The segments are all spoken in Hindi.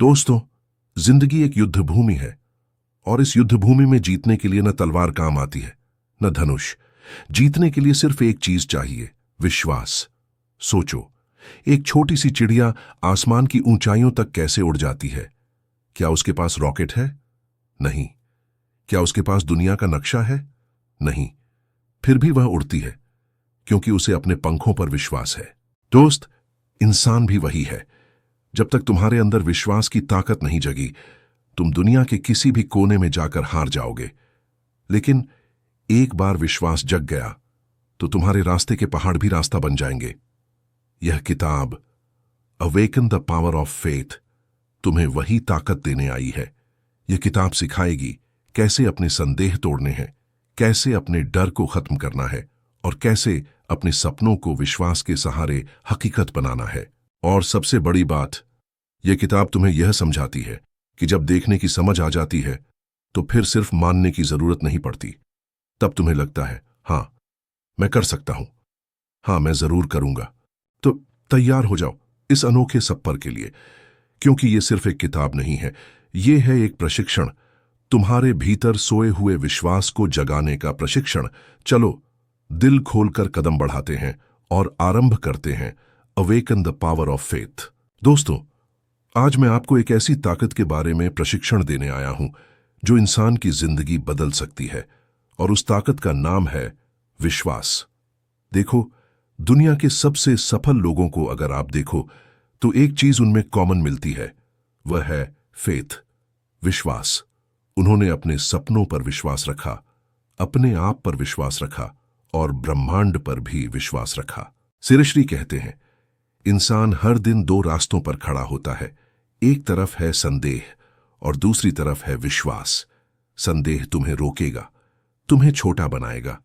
दोस्तों, जिंदगी एक युद्ध भूमि है और इस युद्ध भूमि में जीतने के लिए न तलवार काम आती है न धनुष। जीतने के लिए सिर्फ एक चीज चाहिए, विश्वास। सोचो, एक छोटी सी चिड़िया आसमान की ऊंचाइयों तक कैसे उड़ जाती है? क्या उसके पास रॉकेट है? नहीं। क्या उसके पास दुनिया का नक्शा है? नहीं। फिर भी वह उड़ती है क्योंकि उसे अपने पंखों पर विश्वास है। दोस्त, इंसान भी वही है। जब तक तुम्हारे अंदर विश्वास की ताकत नहीं जगी, तुम दुनिया के किसी भी कोने में जाकर हार जाओगे। लेकिन एक बार विश्वास जग गया तो तुम्हारे रास्ते के पहाड़ भी रास्ता बन जाएंगे। यह किताब awaken the power of faith तुम्हें वही ताकत देने आई है। यह किताब सिखाएगी कैसे अपने संदेह तोड़ने हैं, कैसे अपने डर को खत्म करना है और कैसे अपने सपनों को विश्वास के सहारे हकीकत बनाना है। और सबसे बड़ी बात, यह किताब तुम्हें यह समझाती है कि जब देखने की समझ आ जाती है तो फिर सिर्फ मानने की जरूरत नहीं पड़ती। तब तुम्हें लगता है, हां, मैं कर सकता हूं, हां, मैं जरूर करूंगा। तो तैयार हो जाओ इस अनोखे सफर के लिए, क्योंकि यह सिर्फ एक किताब नहीं है, यह है एक प्रशिक्षण, तुम्हारे भीतर सोए हुए विश्वास को जगाने का प्रशिक्षण। चलो, दिल खोलकर कदम बढ़ाते हैं और आरंभ करते हैं awaken the power of faith. दोस्तों, आज मैं आपको एक ऐसी ताकत के बारे में प्रशिक्षण देने आया हूं जो इंसान की जिंदगी बदल सकती है, और उस ताकत का नाम है विश्वास। देखो, दुनिया के सबसे सफल लोगों को अगर आप देखो तो एक चीज उनमें कॉमन मिलती है, वह है फेथ, विश्वास। उन्होंने अपने सपनों पर विश्वास रखा, अपने आप पर विश्वास रखा और ब्रह्मांड पर भी विश्वास रखा। सिरश्री कहते हैं, इंसान हर दिन दो रास्तों पर खड़ा होता है। एक तरफ है संदेह और दूसरी तरफ है विश्वास। संदेह तुम्हें रोकेगा, तुम्हें छोटा बनाएगा,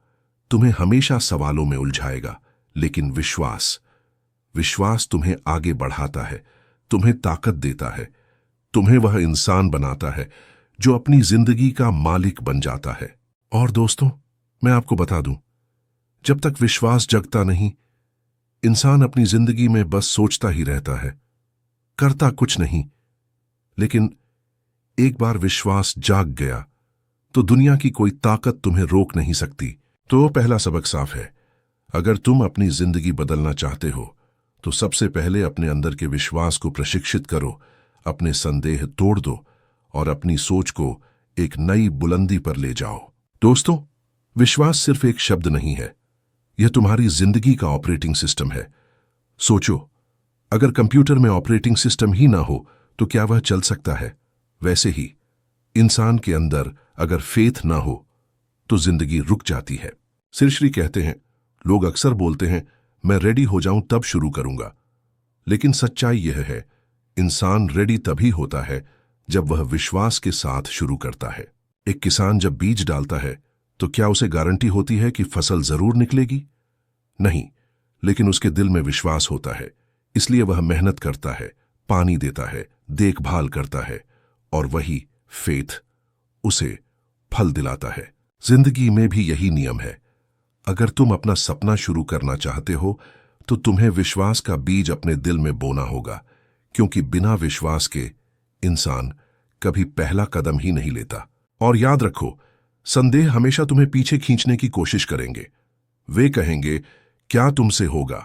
तुम्हें हमेशा सवालों में उलझाएगा। लेकिन विश्वास तुम्हें आगे बढ़ाता है, तुम्हें ताकत देता है, तुम्हें वह इंसान बनाता है जो अपनी जिंदगी का मालिक बन जाता है। और दोस्तों, मैं आपको बता दूं, जब तक विश्वास जगता नहीं, इंसान अपनी जिंदगी में बस सोचता ही रहता है, करता कुछ नहीं। लेकिन एक बार विश्वास जाग गया तो दुनिया की कोई ताकत तुम्हें रोक नहीं सकती। तो पहला सबक साफ है, अगर तुम अपनी जिंदगी बदलना चाहते हो तो सबसे पहले अपने अंदर के विश्वास को प्रशिक्षित करो, अपने संदेह तोड़ दो और अपनी सोच को एक नई बुलंदी पर ले जाओ। दोस्तों, विश्वास सिर्फ एक शब्द नहीं है, यह तुम्हारी जिंदगी का ऑपरेटिंग सिस्टम है। सोचो, अगर कंप्यूटर में ऑपरेटिंग सिस्टम ही ना हो तो क्या वह चल सकता है? वैसे ही इंसान के अंदर अगर फेथ ना हो तो जिंदगी रुक जाती है। सिरश्री कहते हैं, लोग अक्सर बोलते हैं, मैं रेडी हो जाऊं तब शुरू करूंगा। लेकिन सच्चाई यह है, इंसान रेडी तभी होता है जब वह विश्वास के साथ शुरू करता है। एक किसान जब बीज डालता है तो क्या उसे गारंटी होती है कि फसल जरूर निकलेगी? नहीं, लेकिन उसके दिल में विश्वास होता है, इसलिए वह मेहनत करता है, पानी देता है, देखभाल करता है, और वही फेथ उसे फल दिलाता है। जिंदगी में भी यही नियम है। अगर तुम अपना सपना शुरू करना चाहते हो तो तुम्हें विश्वास का बीज अपने दिल में बोना होगा, क्योंकि बिना विश्वास के इंसान कभी पहला कदम ही नहीं लेता। और याद रखो, संदेह हमेशा तुम्हें पीछे खींचने की कोशिश करेंगे। वे कहेंगे, क्या तुमसे होगा?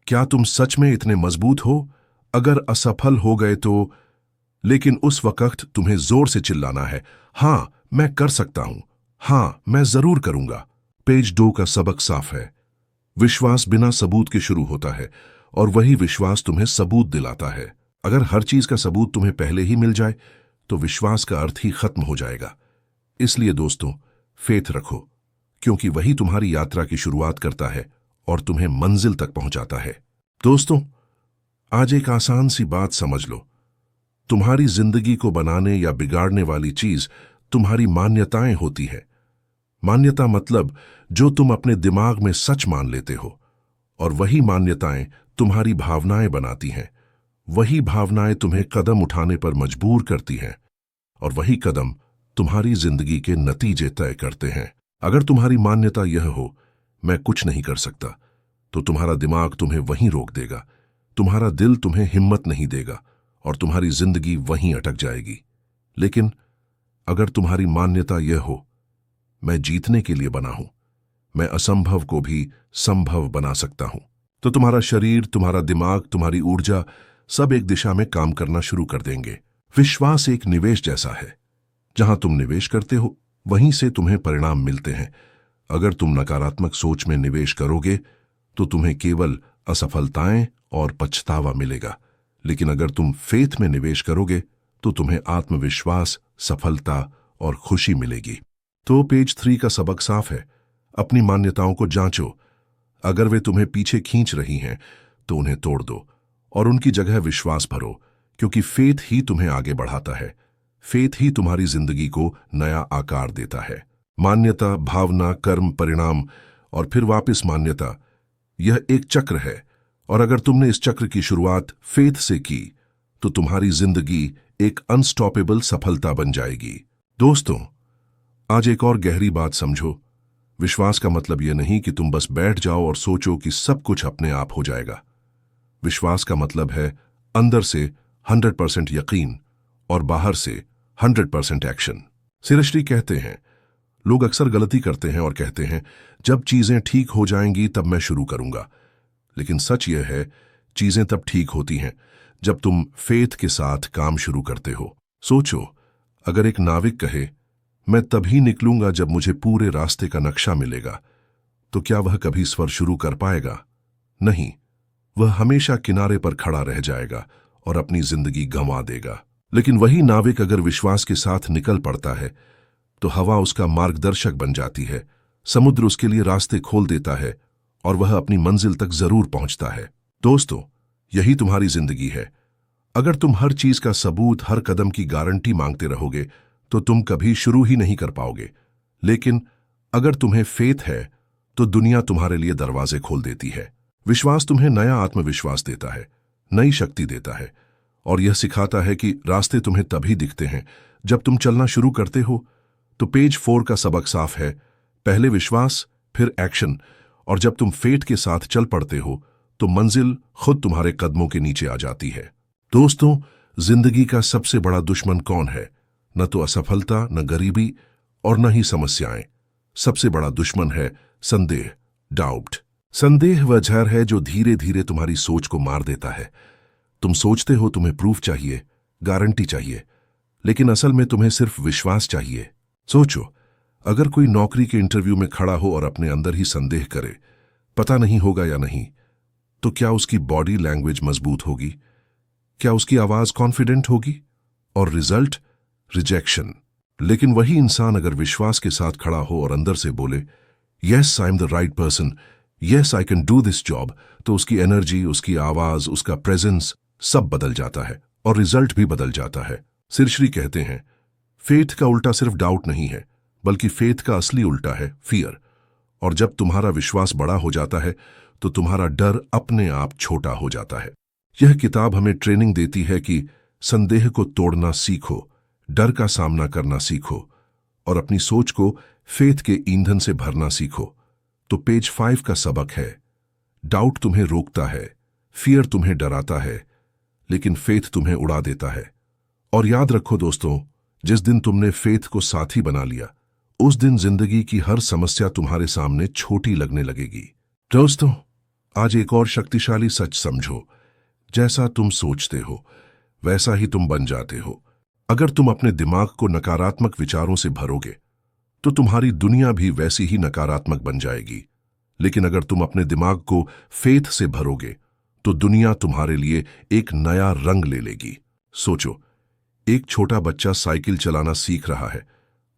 क्या तुम सच में इतने मजबूत हो? अगर असफल हो गए तो? लेकिन उस वक्त तुम्हें जोर से चिल्लाना है, हां, मैं कर सकता हूं, हां, मैं जरूर करूंगा। पेज 2 का सबक साफ है, विश्वास बिना सबूत के शुरू होता है और वही विश्वास तुम्हें सबूत दिलाता है। अगर हर चीज का सबूत तुम्हें पहले ही मिल जाए तो विश्वास का अर्थ ही खत्म हो जाएगा। इसलिए दोस्तों, फेथ रखो, क्योंकि वही तुम्हारी यात्रा की शुरुआत करता है और तुम्हें मंजिल तक पहुंचाता है। दोस्तों, आज एक आसान सी बात समझ लो, तुम्हारी जिंदगी को बनाने या बिगाड़ने वाली चीज तुम्हारी मान्यताएं होती है। मान्यता मतलब जो तुम अपने दिमाग में सच मान लेते हो, और वही मान्यताएं तुम्हारी भावनाएं बनाती हैं। वही भावनाएं तुम्हें कदम उठाने पर मजबूर करती हैं, और वही कदम तुम्हारी जिंदगी के नतीजे तय करते हैं। अगर तुम्हारी मान्यता यह हो, मैं कुछ नहीं कर सकता, तो तुम्हारा दिमाग तुम्हें वहीं रोक देगा, तुम्हारा दिल तुम्हें हिम्मत नहीं देगा और तुम्हारी जिंदगी वहीं अटक जाएगी। लेकिन अगर तुम्हारी मान्यता यह हो, मैं जीतने के लिए बना हूं, मैं असंभव को भी संभव बना सकता हूं, तो तुम्हारा शरीर, तुम्हारा दिमाग, तुम्हारी ऊर्जा सब एक दिशा में काम करना शुरू कर देंगे। विश्वास एक निवेश जैसा है। जहां तुम निवेश करते हो वहीं से तुम्हें परिणाम मिलते हैं। अगर तुम नकारात्मक सोच में निवेश करोगे तो तुम्हें केवल असफलताएं और पछतावा मिलेगा। लेकिन अगर तुम फेथ में निवेश करोगे तो तुम्हें आत्मविश्वास, सफलता और खुशी मिलेगी। तो पेज 3 का सबक साफ है। अपनी मान्यताओं को जांचो। अगर वे तुम्हें पीछे खींच रही हैं तो उन्हें तोड़ दो और उनकी जगह विश्वास भरो, क्योंकि फेथ ही तुम्हें आगे बढ़ाता है। फेथ ही तुम्हारी जिंदगी को नया आकार देता है। मान्यता, भावना, कर्म, परिणाम और फिर वापस मान्यता, यह एक चक्र है। और अगर तुमने इस चक्र की शुरुआत फेथ से की तो तुम्हारी जिंदगी एक अनस्टॉपेबल सफलता बन जाएगी। दोस्तों, आज एक और गहरी बात समझो। विश्वास का मतलब यह नहीं कि तुम बस बैठ जाओ और सोचो कि सब कुछ अपने आप हो जाएगा। विश्वास का मतलब है अंदर से 100% यकीन और बाहर से 100% एक्शन। श्री कहते हैं, लोग अक्सर गलती करते हैं और कहते हैं जब चीजें ठीक हो जाएंगी तब मैं शुरू करूंगा। लेकिन सच यह है, चीजें तब ठीक होती हैं जब तुम फेथ के साथ काम शुरू करते हो। सोचो, अगर एक नाविक कहे मैं तभी निकलूंगा जब मुझे पूरे रास्ते का नक्शा मिलेगा, तो क्या वह कभी सफर शुरू कर पाएगा? नहीं, वह हमेशा किनारे पर खड़ा रह जाएगा और अपनी जिंदगी गंवा देगा। लेकिन वही नाविक अगर विश्वास के साथ निकल पड़ता है तो हवा उसका मार्गदर्शक बन जाती है, समुद्र उसके लिए रास्ते खोल देता है और वह अपनी मंजिल तक जरूर पहुंचता है। दोस्तों, यही तुम्हारी जिंदगी है। अगर तुम हर चीज का सबूत, हर कदम की गारंटी मांगते रहोगे तो तुम कभी शुरू ही नहीं कर पाओगे। लेकिन अगर तुम्हें फेथ है तो दुनिया तुम्हारे लिए दरवाजे खोल देती है। विश्वास तुम्हें नया आत्मविश्वास देता है, नई शक्ति देता है और यह सिखाता है कि रास्ते तुम्हें तभी दिखते हैं जब तुम चलना शुरू करते हो। तो पेज 4 का सबक साफ है। पहले विश्वास, फिर एक्शन, और जब तुम फेथ के साथ चल पड़ते हो तो मंजिल खुद तुम्हारे कदमों के नीचे आ जाती है। दोस्तों, जिंदगी का सबसे बड़ा दुश्मन कौन है? न तो असफलता, न गरीबी और न ही समस्याएं। सबसे बड़ा दुश्मन है संदेह, डाउट। संदेह वह जहर है जो धीरे धीरे तुम्हारी सोच को मार देता है। तुम सोचते हो तुम्हें प्रूफ चाहिए, गारंटी चाहिए, लेकिन असल में तुम्हें सिर्फ विश्वास चाहिए। सोचो, अगर कोई नौकरी के इंटरव्यू में खड़ा हो और अपने अंदर ही संदेह करे, पता नहीं होगा या नहीं, तो क्या उसकी बॉडी लैंग्वेज मजबूत होगी? क्या उसकी आवाज कॉन्फिडेंट होगी? और रिजल्ट रिजेक्शन। लेकिन वही इंसान अगर विश्वास के साथ खड़ा हो और अंदर से बोले yes, I am the right person, yes I can do this job, तो उसकी एनर्जी, उसकी आवाज, उसका प्रेजेंस सब बदल जाता है और रिजल्ट भी बदल जाता है। श्री कहते हैं, फेथ का उल्टा सिर्फ डाउट नहीं है, बल्कि फेथ का असली उल्टा है फियर। और जब तुम्हारा विश्वास बड़ा हो जाता है तो तुम्हारा डर अपने आप छोटा हो जाता है। यह किताब हमें ट्रेनिंग देती है कि संदेह को तोड़ना सीखो, डर का सामना करना सीखो और अपनी सोच को फेथ के ईंधन से भरना सीखो। तो पेज 5 का सबक है, डाउट तुम्हें रोकता है, फियर तुम्हें डराता है, लेकिन फेथ तुम्हें उड़ा देता है। और याद रखो दोस्तों, जिस दिन तुमने फेथ को साथी बना लिया, उस दिन जिंदगी की हर समस्या तुम्हारे सामने छोटी लगने लगेगी। दोस्तों, आज एक और शक्तिशाली सच समझो, जैसा तुम सोचते हो वैसा ही तुम बन जाते हो। अगर तुम अपने दिमाग को नकारात्मक विचारों से भरोगे तो तुम्हारी दुनिया भी वैसी ही नकारात्मक बन जाएगी। लेकिन अगर तुम अपने दिमाग को फेथ से भरोगे तो दुनिया तुम्हारे लिए एक नया रंग ले लेगी। सोचो, एक छोटा बच्चा साइकिल चलाना सीख रहा है।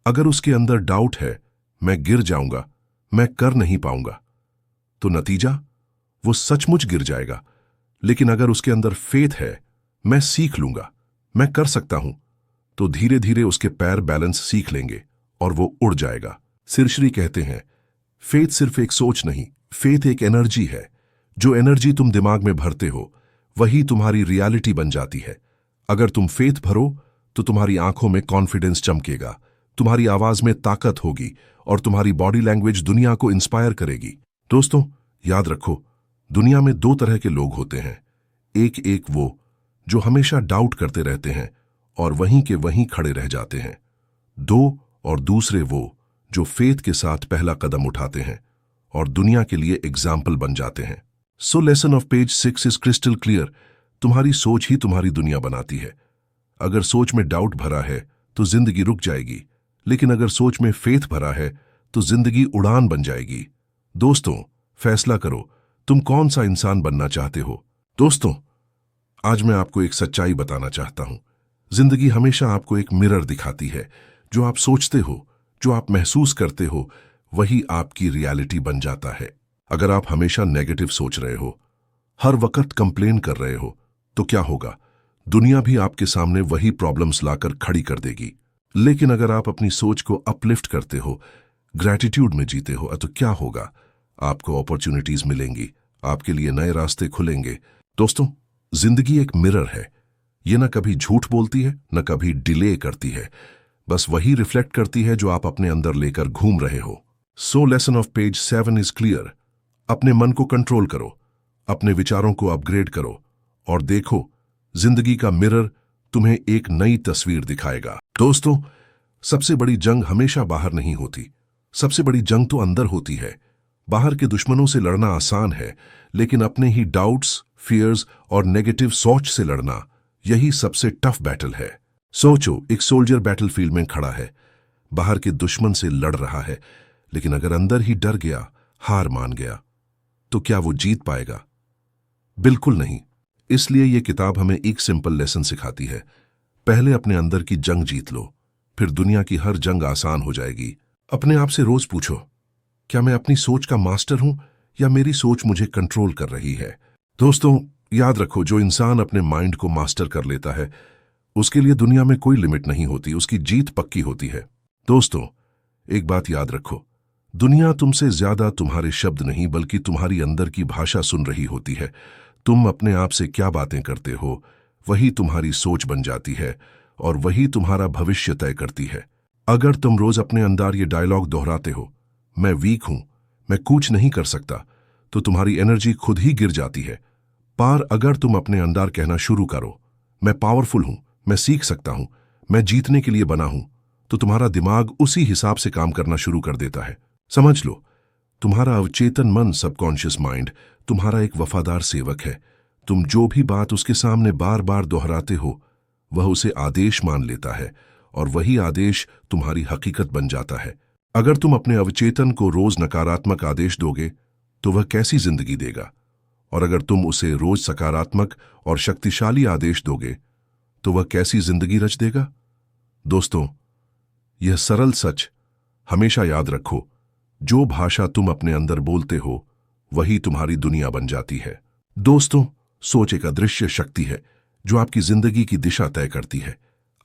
अगर उसके अंदर डाउट है, मैं गिर जाऊंगा, मैं कर नहीं पाऊंगा, तो नतीजा वो सचमुच गिर जाएगा। लेकिन अगर उसके अंदर फेथ है, मैं सीख लूंगा, मैं कर सकता हूं, तो धीरे धीरे उसके पैर बैलेंस सीख लेंगे और वो उड़ जाएगा। श्री कहते हैं, फेथ सिर्फ एक सोच नहीं, फेथ एक एनर्जी है। जो एनर्जी तुम दिमाग में भरते हो वही तुम्हारी रियलिटी बन जाती है। अगर तुम फेथ भरो तो तुम्हारी आंखों में कॉन्फिडेंस चमकेगा, तुम्हारी आवाज में ताकत होगी और तुम्हारी बॉडी लैंग्वेज दुनिया को इंस्पायर करेगी। दोस्तों, याद रखो, दुनिया में 2 तरह के लोग होते हैं। एक वो जो हमेशा डाउट करते रहते हैं और वहीं के वहीं खड़े रह जाते हैं। दो और दूसरे वो जो फेथ के साथ पहला कदम उठाते हैं और दुनिया के लिए एग्जाम्पल बन जाते हैं। So lesson of page 6 is crystal clear. तुम्हारी सोच ही तुम्हारी दुनिया बनाती है। अगर सोच में डाउट भरा है तो जिंदगी रुक जाएगी, लेकिन अगर सोच में फेथ भरा है तो जिंदगी उड़ान बन जाएगी। दोस्तों, फैसला करो, तुम कौन सा इंसान बनना चाहते हो। दोस्तों, आज मैं आपको एक सच्चाई बताना चाहता हूं। जिंदगी हमेशा आपको एक मिरर दिखाती है। जो आप सोचते हो, जो आप महसूस करते हो, वही आपकी रियलिटी बन जाता है। अगर आप हमेशा नेगेटिव सोच रहे हो, हर वक्त कंप्लेन कर रहे हो, तो क्या होगा? दुनिया भी आपके सामने वही प्रॉब्लम्स लाकर खड़ी कर देगी। लेकिन अगर आप अपनी सोच को अपलिफ्ट करते हो, ग्रैटिट्यूड में जीते हो, तो क्या होगा? आपको अपॉर्चुनिटीज मिलेंगी, आपके लिए नए रास्ते खुलेंगे। दोस्तों, जिंदगी एक मिरर है। ये न कभी झूठ बोलती है, न कभी डिले करती है। बस वही रिफ्लेक्ट करती है जो आप अपने अंदर लेकर घूम रहे हो। So lesson of page 7 is clear. अपने मन को कंट्रोल करो, अपने विचारों को अपग्रेड करो और देखो, जिंदगी का मिरर तुम्हें एक नई तस्वीर दिखाएगा। दोस्तों, सबसे बड़ी जंग हमेशा बाहर नहीं होती। सबसे बड़ी जंग तो अंदर होती है। बाहर के दुश्मनों से लड़ना आसान है, लेकिन अपने ही डाउट्स, फियर्स और नेगेटिव सोच से लड़ना, यही सबसे टफ बैटल है। सोचो, एक सोल्जर बैटलफील्ड में खड़ा है, बाहर के दुश्मन से लड़ रहा है, लेकिन अगर अंदर ही डर गया, हार मान गया, तो क्या वो जीत पाएगा? बिल्कुल नहीं। इसलिए ये किताब हमें एक सिंपल लेसन सिखाती है। पहले अपने अंदर की जंग जीत लो, फिर दुनिया की हर जंग आसान हो जाएगी। अपने आप से रोज पूछो, क्या मैं अपनी सोच का मास्टर हूं या मेरी सोच मुझे कंट्रोल कर रही है? दोस्तों, याद रखो, जो इंसान अपने माइंड को मास्टर कर लेता है, उसके लिए दुनिया में कोई लिमिट नहीं होती, उसकी जीत पक्की होती है। दोस्तों, एक बात याद रखो, दुनिया तुमसे ज्यादा तुम्हारे शब्द नहीं बल्कि तुम्हारी अंदर की भाषा सुन रही होती है। तुम अपने आप से क्या बातें करते हो, वही तुम्हारी सोच बन जाती है और वही तुम्हारा भविष्य तय करती है। अगर तुम रोज अपने अंदर ये डायलॉग दोहराते हो, मैं वीक हूं, मैं कुछ नहीं कर सकता, तो तुम्हारी एनर्जी खुद ही गिर जाती है। पर अगर तुम अपने अंदर कहना शुरू करो, मैं पावरफुल हूं, मैं सीख सकता हूं, मैं जीतने के लिए बना हूं, तो तुम्हारा दिमाग उसी हिसाब से काम करना शुरू कर देता है। समझ लो, तुम्हारा अवचेतन मन, सबकॉन्शियस माइंड, तुम्हारा एक वफादार सेवक है। तुम जो भी बात उसके सामने बार बार दोहराते हो, वह उसे आदेश मान लेता है और वही आदेश तुम्हारी हकीकत बन जाता है। अगर तुम अपने अवचेतन को रोज नकारात्मक आदेश दोगे, तो वह कैसी जिंदगी देगा? और अगर तुम उसे रोज सकारात्मक और शक्तिशाली आदेश दोगे, तो वह कैसी जिंदगी रच देगा? दोस्तों, यह सरल सच हमेशा याद रखो, जो भाषा तुम अपने अंदर बोलते हो, वही तुम्हारी दुनिया बन जाती है। दोस्तों, सोच एक अदृश्य शक्ति है जो आपकी जिंदगी की दिशा तय करती है।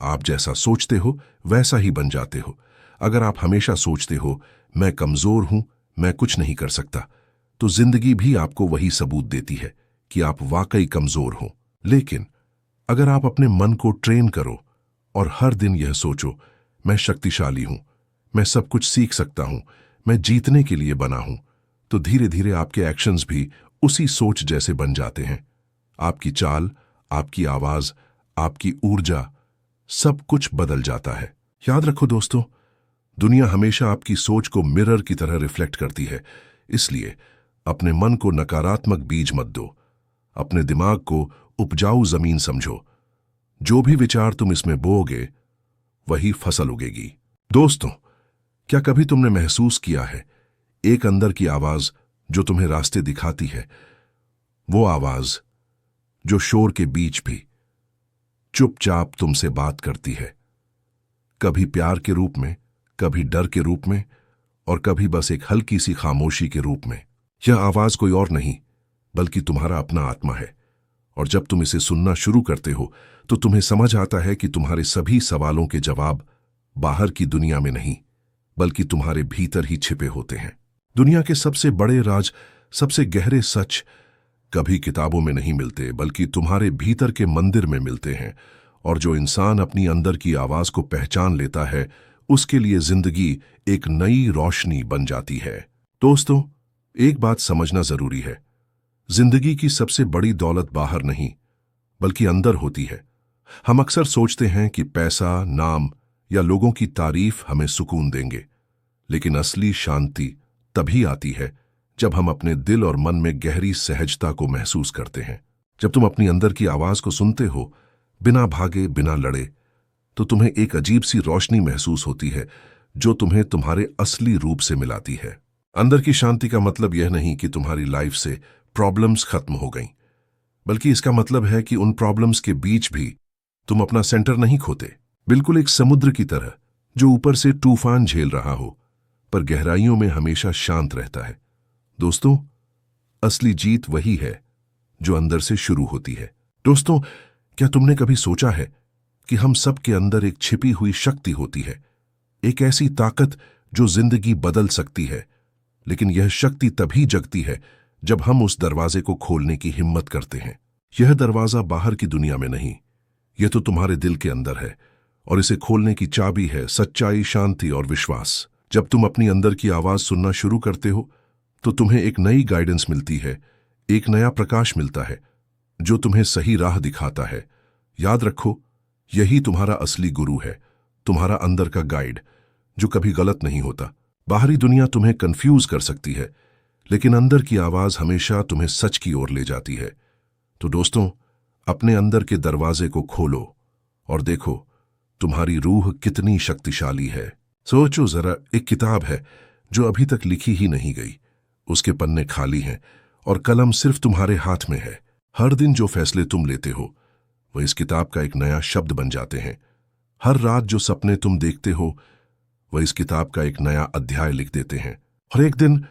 आप जैसा सोचते हो वैसा ही बन जाते हो। अगर आप हमेशा सोचते हो, मैं कमजोर हूं, मैं कुछ नहीं कर सकता, तो जिंदगी भी आपको वही सबूत देती है कि आप वाकई कमजोर हो। लेकिन अगर आप अपने मन को ट्रेन करो और हर दिन यह सोचो, मैं शक्तिशाली हूं, मैं सब कुछ सीख सकता हूं, मैं जीतने के लिए बना हूं, तो धीरे धीरे आपके एक्शंस भी उसी सोच जैसे बन जाते हैं। आपकी चाल, आपकी आवाज, आपकी ऊर्जा, सब कुछ बदल जाता है। याद रखो दोस्तों, दुनिया हमेशा आपकी सोच को मिरर की तरह रिफ्लेक्ट करती है। इसलिए अपने मन को नकारात्मक बीज मत दो, अपने दिमाग को उपजाऊ जमीन समझो। जो भी विचार तुम इसमें बोओगे, वही फसल उगेगी। दोस्तों, क्या कभी तुमने महसूस किया है, एक अंदर की आवाज जो तुम्हें रास्ते दिखाती है, वो आवाज जो शोर के बीच भी चुपचाप तुमसे बात करती है, कभी प्यार के रूप में, कभी डर के रूप में और कभी बस एक हल्की सी खामोशी के रूप में। यह आवाज कोई और नहीं बल्कि तुम्हारा अपना आत्मा है। और जब तुम इसे सुनना शुरू करते हो, तो तुम्हें समझ आता है कि तुम्हारे सभी सवालों के जवाब बाहर की दुनिया में नहीं बल्कि तुम्हारे भीतर ही छिपे होते हैं। दुनिया के सबसे बड़े राज, सबसे गहरे सच कभी किताबों में नहीं मिलते बल्कि तुम्हारे भीतर के मंदिर में मिलते हैं। और जो इंसान अपनी अंदर की आवाज को पहचान लेता है, उसके लिए जिंदगी एक नई रोशनी बन जाती है। दोस्तों, एक बात समझना जरूरी है, जिंदगी की सबसे बड़ी दौलत बाहर नहीं बल्कि अंदर होती है। हम अक्सर सोचते हैं कि पैसा, नाम या लोगों की तारीफ हमें सुकून देंगे, लेकिन असली शांति तभी आती है जब हम अपने दिल और मन में गहरी सहजता को महसूस करते हैं। जब तुम अपनी अंदर की आवाज को सुनते हो, बिना भागे, बिना लड़े, तो तुम्हें एक अजीब सी रोशनी महसूस होती है जो तुम्हें तुम्हारे असली रूप से मिलाती है। अंदर की शांति का मतलब यह नहीं कि तुम्हारी लाइफ से प्रॉब्लम्स खत्म हो गईं, बल्कि इसका मतलब है कि उन प्रॉब्लम्स के बीच भी तुम अपना सेंटर नहीं खोते। बिल्कुल एक समुद्र की तरह जो ऊपर से तूफान झेल रहा हो पर गहराइयों में हमेशा शांत रहता है। दोस्तों, असली जीत वही है जो अंदर से शुरू होती है। दोस्तों, क्या तुमने कभी सोचा है कि हम सब के अंदर एक छिपी हुई शक्ति होती है, एक ऐसी ताकत जो जिंदगी बदल सकती है, लेकिन यह शक्ति तभी जगती है जब हम उस दरवाजे को खोलने की हिम्मत करते हैं। यह दरवाजा बाहर की दुनिया में नहीं, यह तो तुम्हारे दिल के अंदर है, और इसे खोलने की चाबी है सच्चाई, शांति और विश्वास। जब तुम अपनी अंदर की आवाज सुनना शुरू करते हो तो तुम्हें एक नई गाइडेंस मिलती है, एक नया प्रकाश मिलता है जो तुम्हें सही राह दिखाता है। याद रखो, यही तुम्हारा असली गुरु है, तुम्हारा अंदर का गाइड जो कभी गलत नहीं होता। बाहरी दुनिया तुम्हें कंफ्यूज कर सकती है, लेकिन अंदर की आवाज हमेशा तुम्हें सच की ओर ले जाती है। तो दोस्तों, अपने अंदर के दरवाजे को खोलो और देखो तुम्हारी रूह कितनी शक्तिशाली है। सोचो जरा, एक किताब है जो अभी तक लिखी ही नहीं गई, उसके पन्ने खाली हैं और कलम सिर्फ तुम्हारे हाथ में है। हर दिन जो फैसले तुम लेते हो वह इस किताब का एक नया शब्द बन जाते हैं। हर रात जो सपने तुम देखते हो वह इस किताब का एक नया अध्याय लिख देते हैं। और एक दिन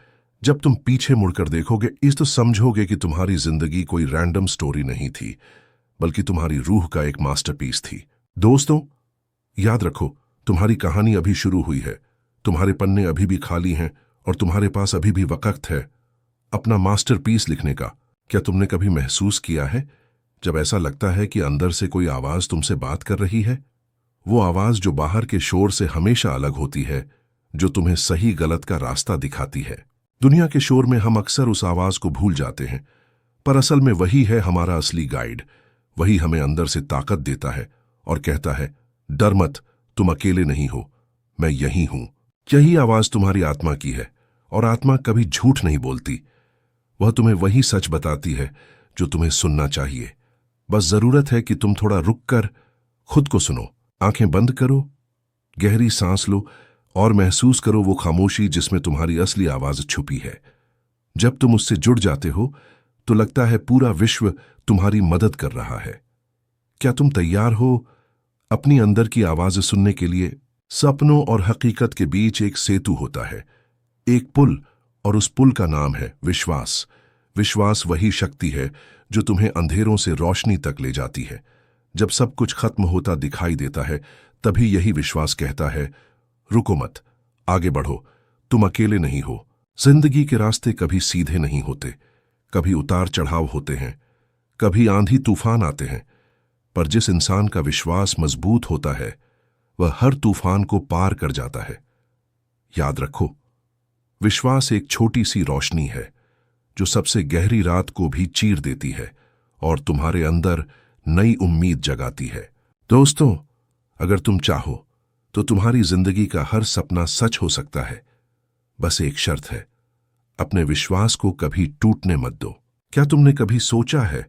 जब तुम पीछे मुड़कर देखोगे, इस तो समझोगे कि तुम्हारी जिंदगी कोई रैंडम स्टोरी नहीं थी, बल्कि तुम्हारी रूह का एक मास्टरपीस थी। दोस्तों, याद रखो, तुम्हारी कहानी अभी शुरू हुई है, तुम्हारे पन्ने अभी भी खाली हैं और तुम्हारे पास अभी भी वक्त है अपना मास्टरपीस लिखने का। क्या तुमने कभी महसूस किया है जब ऐसा लगता है कि अंदर से कोई आवाज तुमसे बात कर रही है? वो आवाज जो बाहर के शोर से हमेशा अलग होती है, जो तुम्हें सही गलत का रास्ता दिखाती है। दुनिया के शोर में हम अक्सर उस आवाज को भूल जाते हैं, पर असल में वही है हमारा असली गाइड। वही हमें अंदर से ताकत देता है और कहता है, डर मत, तुम अकेले नहीं हो, मैं यही हूं। यही आवाज तुम्हारी आत्मा की है, और आत्मा कभी झूठ नहीं बोलती। वह तुम्हें वही सच बताती है जो तुम्हें सुनना चाहिए। बस जरूरत है कि तुम थोड़ा रुक कर खुद को सुनो। आंखें बंद करो, गहरी सांस लो और महसूस करो वो खामोशी जिसमें तुम्हारी असली आवाज छुपी है। जब तुम उससे जुड़ जाते हो तो लगता है पूरा विश्व तुम्हारी मदद कर रहा है। क्या तुम तैयार हो अपनी अंदर की आवाज सुनने के लिए? सपनों और हकीकत के बीच एक सेतु होता है, एक पुल, और उस पुल का नाम है विश्वास। विश्वास वही शक्ति है जो तुम्हें अंधेरों से रोशनी तक ले जाती है। जब सब कुछ खत्म होता दिखाई देता है, तभी यही विश्वास कहता है, रुको मत, आगे बढ़ो, तुम अकेले नहीं हो। जिंदगी के रास्ते कभी सीधे नहीं होते, कभी उतार चढ़ाव होते हैं, कभी आंधी तूफान आते हैं, पर जिस इंसान का विश्वास मजबूत होता है वह हर तूफान को पार कर जाता है। याद रखो, विश्वास एक छोटी सी रोशनी है जो सबसे गहरी रात को भी चीर देती है और तुम्हारे अंदर नई उम्मीद जगाती है। दोस्तों, अगर तुम चाहो तो तुम्हारी जिंदगी का हर सपना सच हो सकता है। बस एक शर्त है, अपने विश्वास को कभी टूटने मत दो। क्या तुमने कभी सोचा है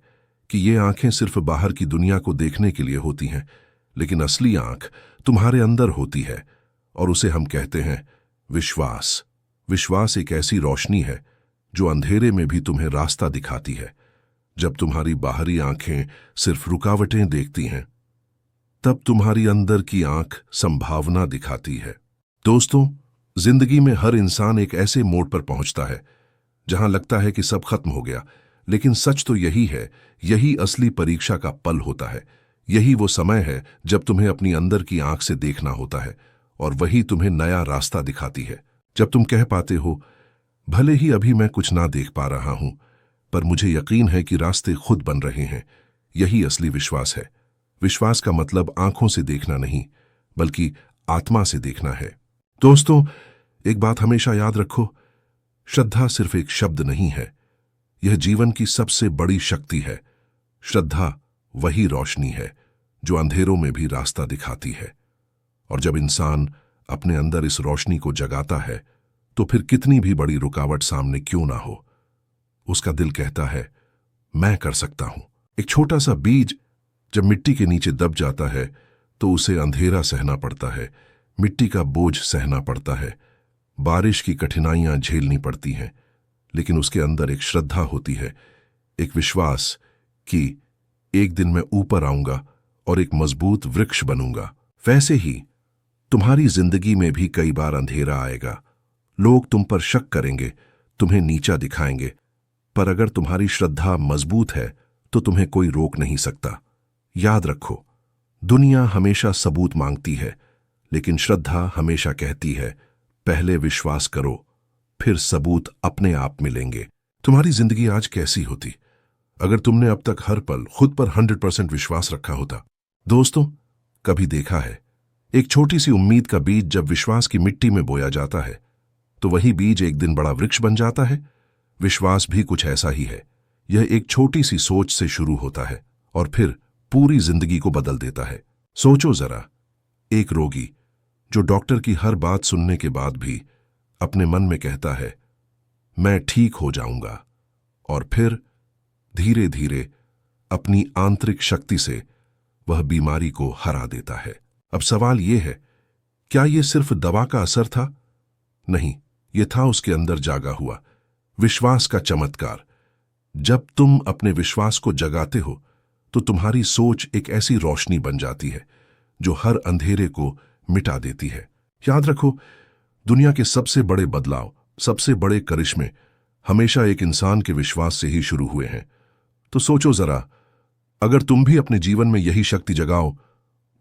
कि ये आंखें सिर्फ बाहर की दुनिया को देखने के लिए होती हैं, लेकिन असली आंख तुम्हारे अंदर होती है और उसे हम कहते हैं विश्वास। विश्वास एक ऐसी रोशनी है जो अंधेरे में भी तुम्हें रास्ता दिखाती है। जब तुम्हारी बाहरी आंखें सिर्फ रुकावटें देखती हैं, तब तुम्हारी अंदर की आंख संभावना दिखाती है। दोस्तों, जिंदगी में हर इंसान एक ऐसे मोड़ पर पहुंचता है जहां लगता है कि सब खत्म हो गया, लेकिन सच तो यही है, यही असली परीक्षा का पल होता है। यही वो समय है जब तुम्हें अपनी अंदर की आंख से देखना होता है और वही तुम्हें नया रास्ता दिखाती है। जब तुम कह पाते हो, भले ही अभी मैं कुछ ना देख पा रहा हूं, पर मुझे यकीन है कि रास्ते खुद बन रहे हैं, यही असली विश्वास है। विश्वास का मतलब आंखों से देखना नहीं, बल्कि आत्मा से देखना है। दोस्तों, एक बात हमेशा याद रखो, श्रद्धा सिर्फ एक शब्द नहीं है, यह जीवन की सबसे बड़ी शक्ति है। श्रद्धा वही रोशनी है जो अंधेरों में भी रास्ता दिखाती है। और जब इंसान अपने अंदर इस रोशनी को जगाता है तो फिर कितनी भी बड़ी रुकावट सामने क्यों ना हो, उसका दिल कहता है मैं कर सकता हूं। एक छोटा सा बीज जब मिट्टी के नीचे दब जाता है तो उसे अंधेरा सहना पड़ता है, मिट्टी का बोझ सहना पड़ता है, बारिश की कठिनाइयां झेलनी पड़ती हैं, लेकिन उसके अंदर एक श्रद्धा होती है, एक विश्वास कि एक दिन मैं ऊपर आऊंगा और एक मजबूत वृक्ष बनूंगा। वैसे ही तुम्हारी जिंदगी में भी कई बार अंधेरा आएगा। लोग तुम पर शक करेंगे, तुम्हें नीचा दिखाएंगे, पर अगर तुम्हारी श्रद्धा मजबूत है तो तुम्हें कोई रोक नहीं सकता। याद रखो, दुनिया हमेशा सबूत मांगती है, लेकिन श्रद्धा हमेशा कहती है पहले विश्वास करो, फिर सबूत अपने आप मिलेंगे। तुम्हारी जिंदगी आज कैसी होती अगर तुमने अब तक हर पल खुद पर 100% विश्वास रखा होता? दोस्तों, कभी देखा है एक छोटी सी उम्मीद का बीज जब विश्वास की मिट्टी में बोया जाता है तो वही बीज एक दिन बड़ा वृक्ष बन जाता है। विश्वास भी कुछ ऐसा ही है। यह एक छोटी सी सोच से शुरू होता है और फिर पूरी जिंदगी को बदल देता है। सोचो जरा, एक रोगी जो डॉक्टर की हर बात सुनने के बाद भी अपने मन में कहता है मैं ठीक हो जाऊंगा, और फिर धीरे धीरे अपनी आंतरिक शक्ति से वह बीमारी को हरा देता है। अब सवाल यह है, क्या यह सिर्फ दवा का असर था? नहीं, यह था उसके अंदर जागा हुआ विश्वास का चमत्कार। जब तुम अपने विश्वास को जगाते हो तो तुम्हारी सोच एक ऐसी रोशनी बन जाती है जो हर अंधेरे को मिटा देती है। याद रखो, दुनिया के सबसे बड़े बदलाव, सबसे बड़े करिश्मे हमेशा एक इंसान के विश्वास से ही शुरू हुए हैं। तो सोचो जरा, अगर तुम भी अपने जीवन में यही शक्ति जगाओ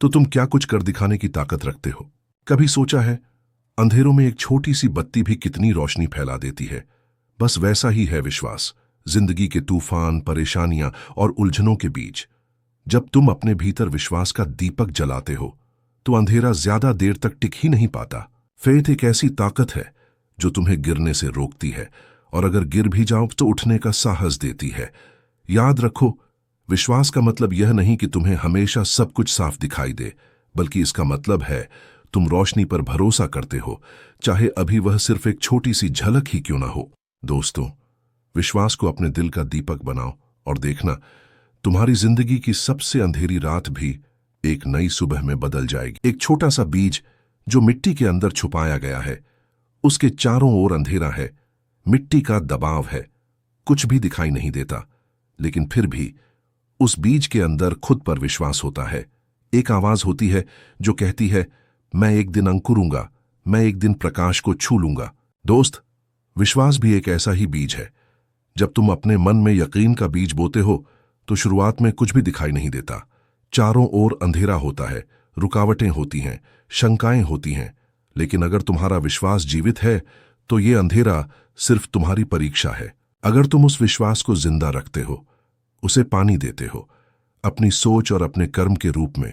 तो तुम क्या कुछ कर दिखाने की ताकत रखते हो? कभी सोचा है अंधेरों में एक छोटी सी बत्ती भी कितनी रोशनी फैला देती है? बस वैसा ही है विश्वास। जिंदगी के तूफान, परेशानियां और उलझनों के बीच जब तुम अपने भीतर विश्वास का दीपक जलाते हो तो अंधेरा ज्यादा देर तक टिक ही नहीं पाता। फेथ एक ऐसी ताकत है जो तुम्हें गिरने से रोकती है, और अगर गिर भी जाओ तो उठने का साहस देती है। याद रखो, विश्वास का मतलब यह नहीं कि तुम्हें हमेशा सब कुछ साफ दिखाई दे, बल्कि इसका मतलब है तुम रोशनी पर भरोसा करते हो, चाहे अभी वह सिर्फ एक छोटी सी झलक ही क्यों ना हो। दोस्तों, विश्वास को अपने दिल का दीपक बनाओ और देखना, तुम्हारी जिंदगी की सबसे अंधेरी रात भी एक नई सुबह में बदल जाएगी। एक छोटा सा बीज जो मिट्टी के अंदर छुपाया गया है, उसके चारों ओर अंधेरा है, मिट्टी का दबाव है, कुछ भी दिखाई नहीं देता, लेकिन फिर भी उस बीज के अंदर खुद पर विश्वास होता है। एक आवाज होती है जो कहती है मैं एक दिन अंकुरूंगा, मैं एक दिन प्रकाश को छू लूंगा। दोस्त, विश्वास भी एक ऐसा ही बीज है। जब तुम अपने मन में यकीन का बीज बोते हो तो शुरुआत में कुछ भी दिखाई नहीं देता। चारों ओर अंधेरा होता है, रुकावटें होती हैं, शंकाएं होती हैं, लेकिन अगर तुम्हारा विश्वास जीवित है तो ये अंधेरा सिर्फ तुम्हारी परीक्षा है। अगर तुम उस विश्वास को जिंदा रखते हो, उसे पानी देते हो अपनी सोच और अपने कर्म के रूप में,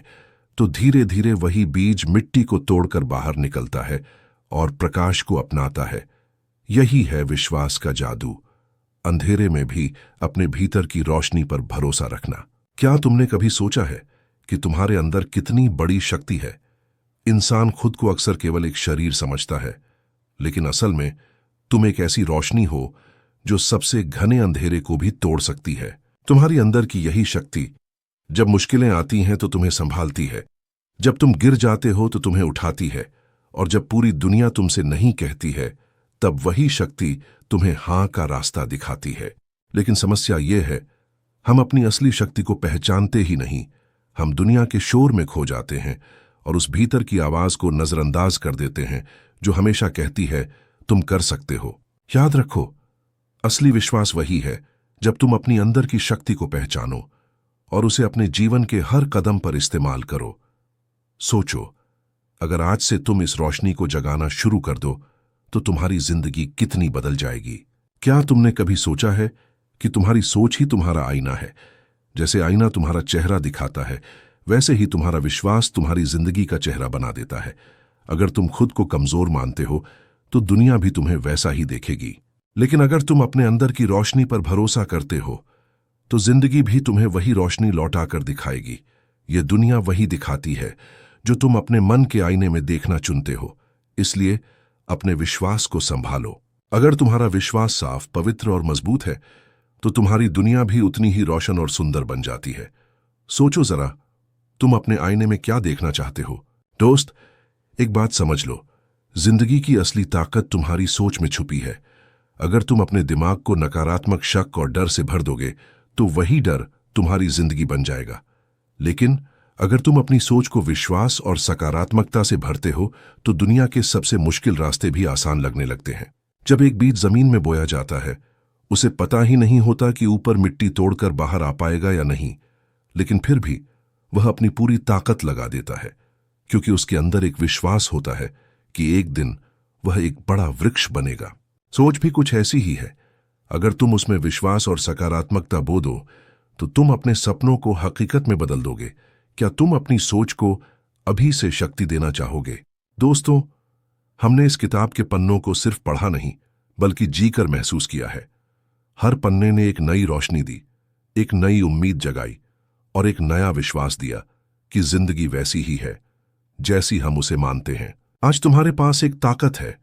तो धीरे धीरे वही बीज मिट्टी को तोड़कर बाहर निकलता है और प्रकाश को अपनाता है। यही है विश्वास का जादू, अंधेरे में भी अपने भीतर की रोशनी पर भरोसा रखना। क्या तुमने कभी सोचा है कि तुम्हारे अंदर कितनी बड़ी शक्ति है? इंसान खुद को अक्सर केवल एक शरीर समझता है, लेकिन असल में तुम एक ऐसी रोशनी हो जो सबसे घने अंधेरे को भी तोड़ सकती है। तुम्हारी अंदर की यही शक्ति जब मुश्किलें आती हैं तो तुम्हें संभालती है, जब तुम गिर जाते हो तो तुम्हें उठाती है, और जब पूरी दुनिया तुमसे नहीं कहती है तब वही शक्ति तुम्हें हाँ का रास्ता दिखाती है। लेकिन समस्या यह है, हम अपनी असली शक्ति को पहचानते ही नहीं। हम दुनिया के शोर में खो जाते हैं और उस भीतर की आवाज को नजरअंदाज कर देते हैं जो हमेशा कहती है तुम कर सकते हो। याद रखो, असली विश्वास वही है जब तुम अपनी अंदर की शक्ति को पहचानो और उसे अपने जीवन के हर कदम पर इस्तेमाल करो। सोचो, अगर आज से तुम इस रोशनी को जगाना शुरू कर दो तो तुम्हारी जिंदगी कितनी बदल जाएगी। क्या तुमने कभी सोचा है कि तुम्हारी सोच ही तुम्हारा आईना है? जैसे आईना तुम्हारा चेहरा दिखाता है, वैसे ही तुम्हारा विश्वास तुम्हारी जिंदगी का चेहरा बना देता है। अगर तुम खुद को कमजोर मानते हो तो दुनिया भी तुम्हें वैसा ही देखेगी, लेकिन अगर तुम अपने अंदर की रोशनी पर भरोसा करते हो तो जिंदगी भी तुम्हें वही रोशनी लौटा कर दिखाएगी। ये दुनिया वही दिखाती है जो तुम अपने मन के आईने में देखना चुनते हो। इसलिए अपने विश्वास को संभालो। अगर तुम्हारा विश्वास साफ, पवित्र और मजबूत है तो तुम्हारी दुनिया भी उतनी ही रोशन और सुंदर बन जाती है। सोचो जरा, तुम अपने आईने में क्या देखना चाहते हो? दोस्त, एक बात समझ लो, जिंदगी की असली ताकत तुम्हारी सोच में छुपी है। अगर तुम अपने दिमाग को नकारात्मक शक और डर से भर दोगे तो वही डर तुम्हारी जिंदगी बन जाएगा। लेकिन अगर तुम अपनी सोच को विश्वास और सकारात्मकता से भरते हो तो दुनिया के सबसे मुश्किल रास्ते भी आसान लगने लगते हैं। जब एक बीज जमीन में बोया जाता है, उसे पता ही नहीं होता कि ऊपर मिट्टी तोड़कर बाहर आ पाएगा या नहीं, लेकिन फिर भी वह अपनी पूरी ताकत लगा देता है, क्योंकि उसके अंदर एक विश्वास होता है कि एक दिन वह एक बड़ा वृक्ष बनेगा। सोच भी कुछ ऐसी ही है। अगर तुम उसमें विश्वास और सकारात्मकता बो दो तो तुम अपने सपनों को हकीकत में बदल दोगे। क्या तुम अपनी सोच को अभी से शक्ति देना चाहोगे? दोस्तों, हमने इस किताब के पन्नों को सिर्फ पढ़ा नहीं बल्कि जीकर महसूस किया है। हर पन्ने ने एक नई रोशनी दी, एक नई उम्मीद जगाई और एक नया विश्वास दिया कि जिंदगी वैसी ही है जैसी हम उसे मानते हैं। आज तुम्हारे पास एक ताकत है,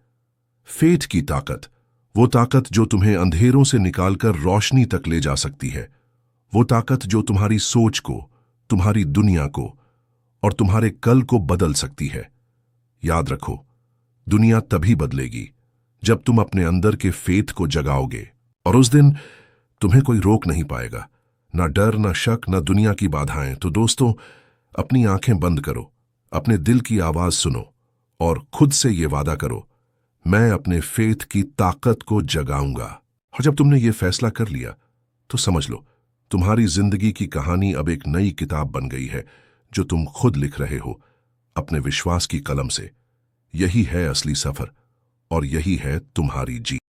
फेथ की ताकत। वो ताकत जो तुम्हें अंधेरों से निकालकर रोशनी तक ले जा सकती है। वो ताकत जो तुम्हारी सोच को, तुम्हारी दुनिया को और तुम्हारे कल को बदल सकती है। याद रखो, दुनिया तभी बदलेगी जब तुम अपने अंदर के फेथ को जगाओगे, और उस दिन तुम्हें कोई रोक नहीं पाएगा। ना डर, ना शक, ना दुनिया की बाधाएं। तो दोस्तों, अपनी आंखें बंद करो, अपने दिल की आवाज सुनो और खुद से ये वादा करो, मैं अपने फेथ की ताकत को जगाऊंगा। और जब तुमने ये फैसला कर लिया तो समझ लो, तुम्हारी जिंदगी की कहानी अब एक नई किताब बन गई है जो तुम खुद लिख रहे हो अपने विश्वास की कलम से। यही है असली सफर और यही है तुम्हारी जीत।